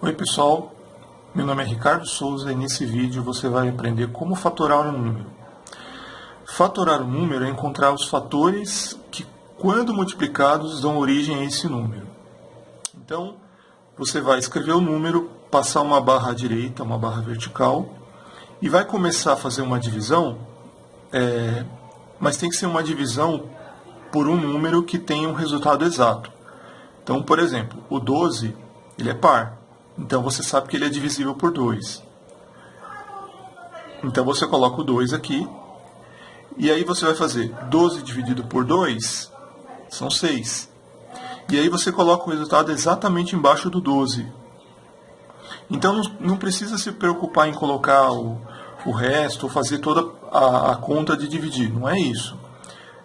Oi pessoal, meu nome é Ricardo Souza e nesse vídeo você vai aprender como fatorar um número. Fatorar um número é encontrar os fatores que, quando multiplicados, dão origem a esse número. Então, você vai escrever o número, passar uma barra à direita, uma barra vertical, e vai começar a fazer uma divisão, mas tem que ser uma divisão por um número que tenha um resultado exato. Então, por exemplo, o 12 ele é par. Então, você sabe que ele é divisível por 2. Então, você coloca o 2 aqui. E aí, você vai fazer 12 dividido por 2, são 6. E aí, você coloca o resultado exatamente embaixo do 12. Então, não precisa se preocupar em colocar o resto, ou fazer toda a conta de dividir. Não é isso.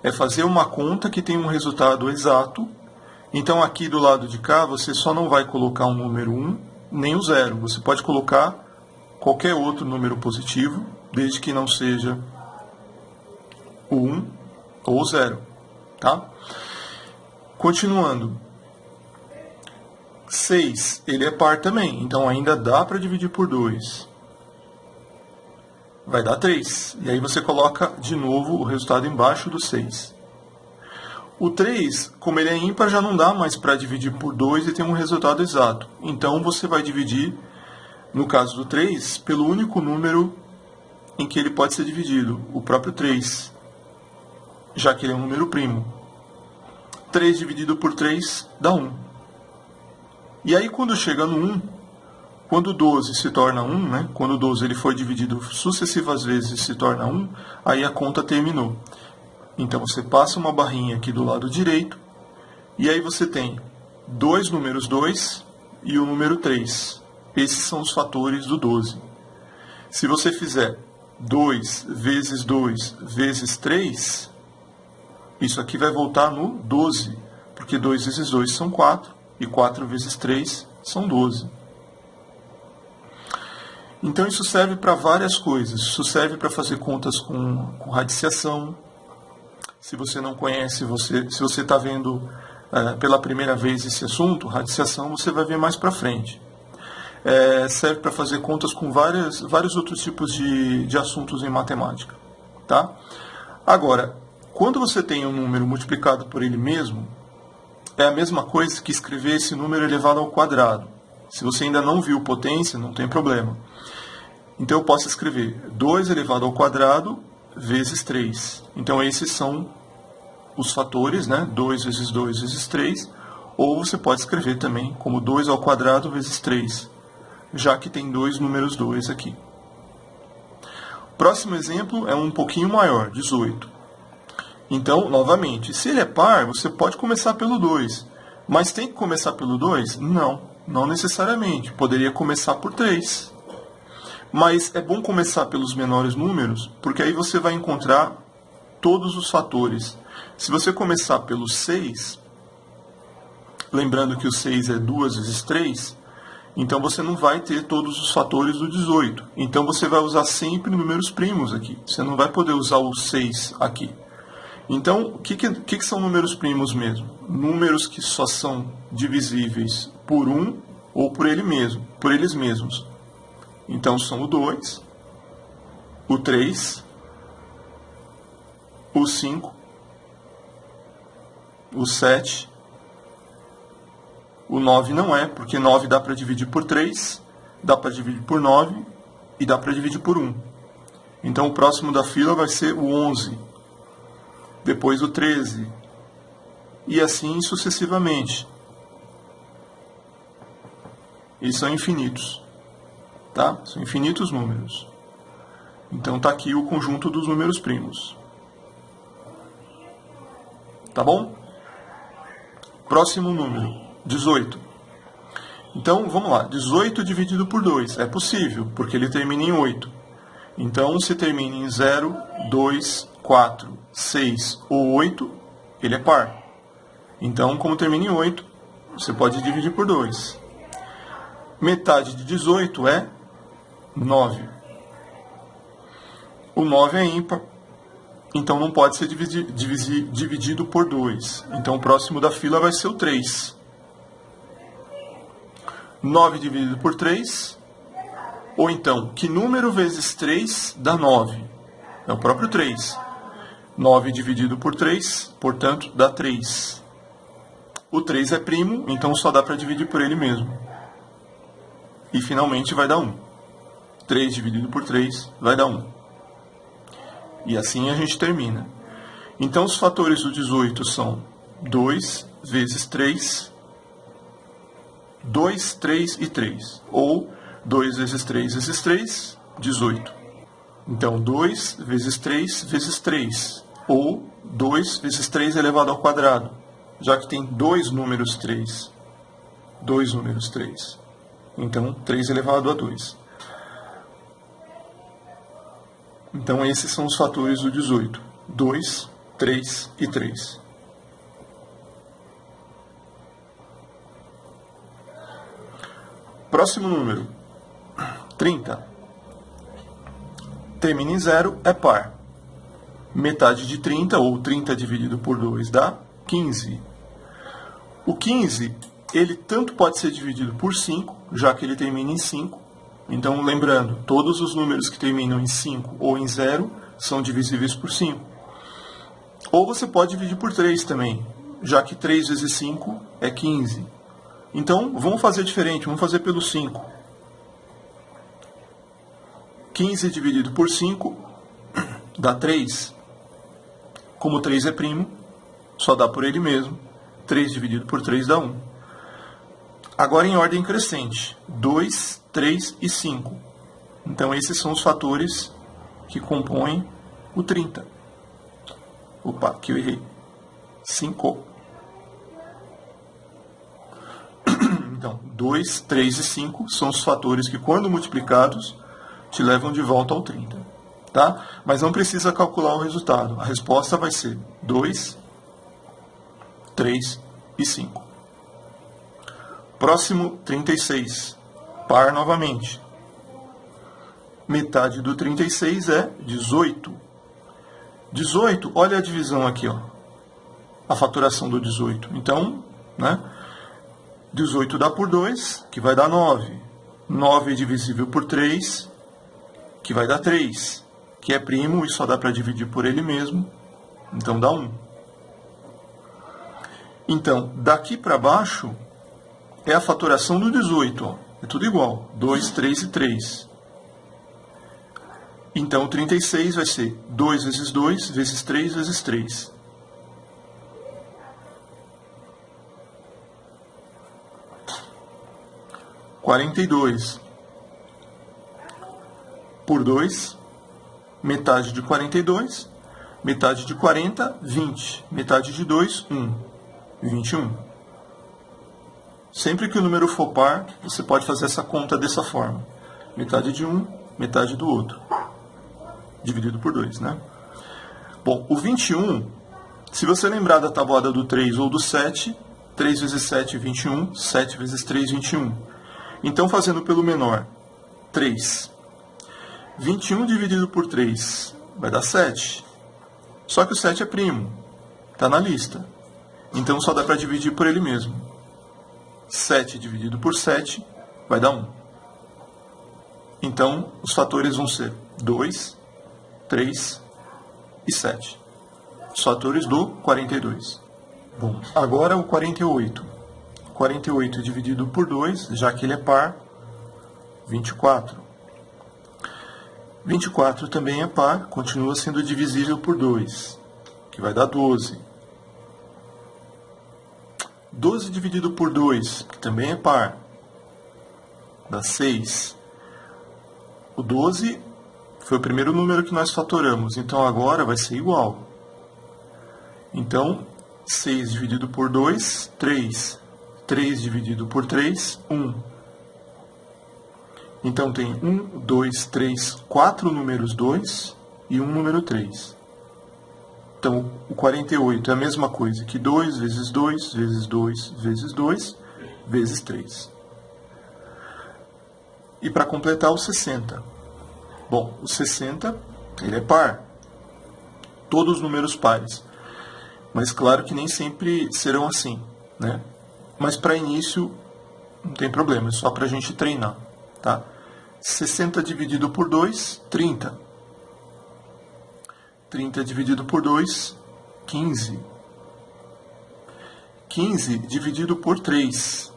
É fazer uma conta que tem um resultado exato. Então, aqui do lado de cá, você só não vai colocar um número 1, nem o 0. Você pode colocar qualquer outro número positivo, desde que não seja o 1 ou o 0. Tá? Continuando. 6, ele é par também, então ainda dá para dividir por 2. Vai dar 3. E aí você coloca de novo o resultado embaixo do 6. O 3, como ele é ímpar, já não dá mais para dividir por 2 e ter um resultado exato. Então, você vai dividir, no caso do 3, pelo único número em que ele pode ser dividido, o próprio 3, já que ele é um número primo. 3 dividido por 3 dá 1. E aí, quando chega no 1, quando o 12 se torna 1, né? Quando o 12 ele foi dividido sucessivas vezes e se torna 1, aí a conta terminou. Então, você passa uma barrinha aqui do lado direito, e aí você tem dois números 2 e o número 3. Esses são os fatores do 12. Se você fizer 2 vezes 2 vezes 3, isso aqui vai voltar no 12, porque 2 vezes 2 são 4, e 4 vezes 3 são 12. Então, isso serve para várias coisas. Isso serve para fazer contas com radiciação. Se você não conhece, se você está vendo pela primeira vez esse assunto, radiciação, você vai ver mais para frente. Serve para fazer contas com vários outros tipos de assuntos em matemática. Tá? Agora, quando você tem um número multiplicado por ele mesmo, é a mesma coisa que escrever esse número elevado ao quadrado. Se você ainda não viu potência, não tem problema. Então, eu posso escrever 2 elevado ao quadrado vezes 3. Então, esses são os fatores, né? 2 vezes 2 vezes 3. Ou você pode escrever também como 2 ao quadrado vezes 3, já que tem dois números 2 aqui. O próximo exemplo é um pouquinho maior, 18. Então, novamente, se ele é par, você pode começar pelo 2. Mas tem que começar pelo 2? Não necessariamente. Poderia começar por 3. Mas é bom começar pelos menores números, porque aí você vai encontrar todos os fatores. Se você começar pelo 6, lembrando que o 6 é 2 vezes 3, então você não vai ter todos os fatores do 18. Então você vai usar sempre números primos aqui. Você não vai poder usar o 6 aqui. Então, o que são números primos mesmo? Números que só são divisíveis por 1 ou por eles mesmos. Então, são o 2, o 3, o 5, o 7, o 9 não é, porque 9 dá para dividir por 3, dá para dividir por 9 e dá para dividir por 1. Então, o próximo da fila vai ser o 11, depois o 13, e assim sucessivamente. E são infinitos. Tá? São infinitos números. Então está aqui o conjunto dos números primos. Tá bom? Próximo número, 18. Então, vamos lá. 18 dividido por 2. É possível, porque ele termina em 8. Então, se termina em 0, 2, 4, 6 ou 8, ele é par. Então, como termina em 8, você pode dividir por 2. Metade de 18 é 9. O 9 é ímpar, então não pode ser dividido por 2. Então o próximo da fila vai ser o 3. 9 dividido por 3, ou então, que número vezes 3 dá 9? É o próprio 3. 9 dividido por 3, portanto, dá 3. O 3 é primo, então só dá para dividir por ele mesmo. E finalmente vai dar 1. 3 dividido por 3 vai dar 1. E assim a gente termina. Então os fatores do 18 são 2 vezes 3, 2, 3 e 3. Ou 2 vezes 3 vezes 3, 18. Então 2 vezes 3 vezes 3. Ou 2 vezes 3 elevado ao quadrado, já que tem dois números 3. Dois números 3. Então 3 elevado a 2. Então esses são os fatores do 18. 2, 3 e 3. Próximo número, 30. Termina em 0, é par. Metade de 30, ou 30 dividido por 2, dá 15. O 15, ele tanto pode ser dividido por 5, já que ele termina em 5. Então, lembrando, todos os números que terminam em 5 ou em 0 são divisíveis por 5. Ou você pode dividir por 3 também, já que 3 vezes 5 é 15. Então, vamos fazer diferente, vamos fazer pelo 5. 15 dividido por 5 dá 3. Como 3 é primo, só dá por ele mesmo. 3 dividido por 3 dá 1. Agora em ordem crescente, 2, 3 e 5. Então esses são os fatores que compõem o 30. Opa, aqui eu errei. 5. Então, 2, 3 e 5 são os fatores que, quando multiplicados, te levam de volta ao 30. Tá? Mas não precisa calcular o resultado. A resposta vai ser 2, 3 e 5. Próximo, 36. Par novamente. Metade do 36 é 18. 18, olha a divisão aqui, ó. A fatoração do 18. Então, né? 18 dá por 2, que vai dar 9. 9 é divisível por 3, que vai dar 3. Que é primo e só dá para dividir por ele mesmo. Então dá 1. Então, daqui para baixo é a fatoração do 18. Ó. É tudo igual. 2, 3 e 3. Então, 36 vai ser 2 vezes 2 vezes 3 vezes 3. – 42 por 2, metade de 42, metade de 40, 20, metade de 2, 1, 21. Sempre que o número for par, você pode fazer essa conta dessa forma. Metade de um, metade do outro. Dividido por 2, né? Bom, o 21, se você lembrar da tabuada do 3 ou do 7, 3 vezes 7, 21, 7 vezes 3, 21. Então, fazendo pelo menor, 3. 21 dividido por 3 vai dar 7. Só que o 7 é primo, está na lista. Então, só dá para dividir por ele mesmo. 7 dividido por 7 vai dar 1. Então, os fatores vão ser 2, 3 e 7. Os fatores do 42. Bom, agora o 48. 48 dividido por 2, já que ele é par, 24. 24 também é par, continua sendo divisível por 2, que vai dar 12. 12 dividido por 2, que também é par, dá 6. O 12 foi o primeiro número que nós fatoramos, então agora vai ser igual. Então, 6 dividido por 2, 3. 3 dividido por 3, 1. Então tem 1, 2, 3, 4 números 2 e um número 3. Então o 48 é a mesma coisa que 2 vezes 2 vezes 2 vezes 2 vezes 3. E para completar o 60. Bom, o 60 ele é par. Todos os números pares. Mas claro que nem sempre serão assim, né? Mas para início, não tem problema, é só para a gente treinar. Tá? 60 dividido por 2, 30. 30 dividido por 2, 15. 15 dividido por 3.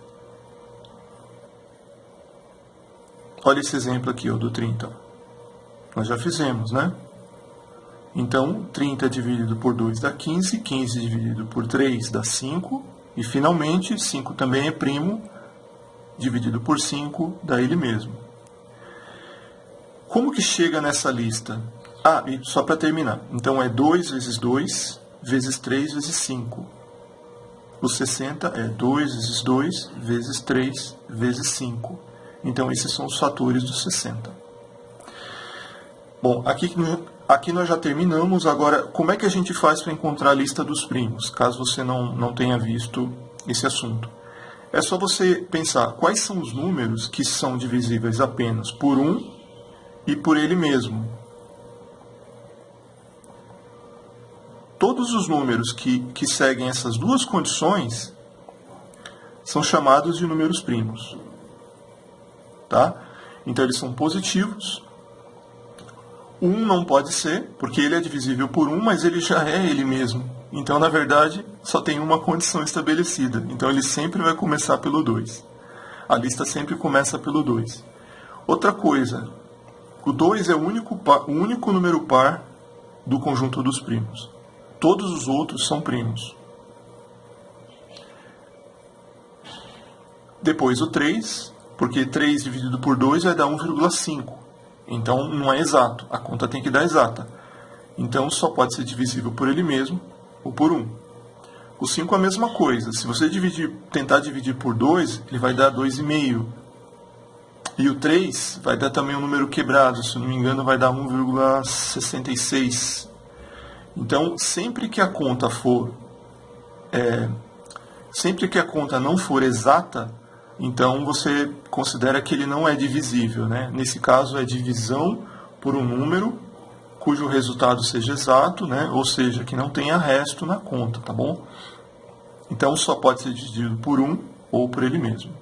Olha esse exemplo aqui, ó, do 30. Nós já fizemos, né? Então, 30 dividido por 2 dá 15, 15 dividido por 3 dá 5, e finalmente, 5 também é primo, dividido por 5 dá ele mesmo. Como que chega nessa lista? Ah, e só para terminar. Então, é 2 vezes 2, vezes 3 vezes 5. O 60 é 2 vezes 2, vezes 3, vezes 5. Então, esses são os fatores do 60. Bom, aqui nós já terminamos. Agora, como é que a gente faz para encontrar a lista dos primos, caso você não tenha visto esse assunto? É só você pensar quais são os números que são divisíveis apenas por 1 e por ele mesmo. Todos os números que seguem essas duas condições são chamados de números primos. Tá? Então, eles são positivos. 1 não pode ser, porque ele é divisível por 1, mas ele já é ele mesmo. Então, na verdade, só tem uma condição estabelecida. Então, ele sempre vai começar pelo 2. A lista sempre começa pelo 2. Outra coisa, o 2 é o único número par do conjunto dos primos. Todos os outros são primos. Depois o 3, porque 3 dividido por 2 vai dar 1,5. Então não é exato, a conta tem que dar exata. Então só pode ser divisível por ele mesmo ou por 1. O 5 é a mesma coisa. Se você tentar dividir por 2, ele vai dar 2,5. E o 3 vai dar também um número quebrado, se não me engano vai dar 1,66. Então, sempre que a conta não for exata, então você considera que ele não é divisível, né? Nesse caso é divisão por um número cujo resultado seja exato, né? Ou seja, que não tenha resto na conta, tá bom? Então só pode ser dividido por 1 ou por ele mesmo.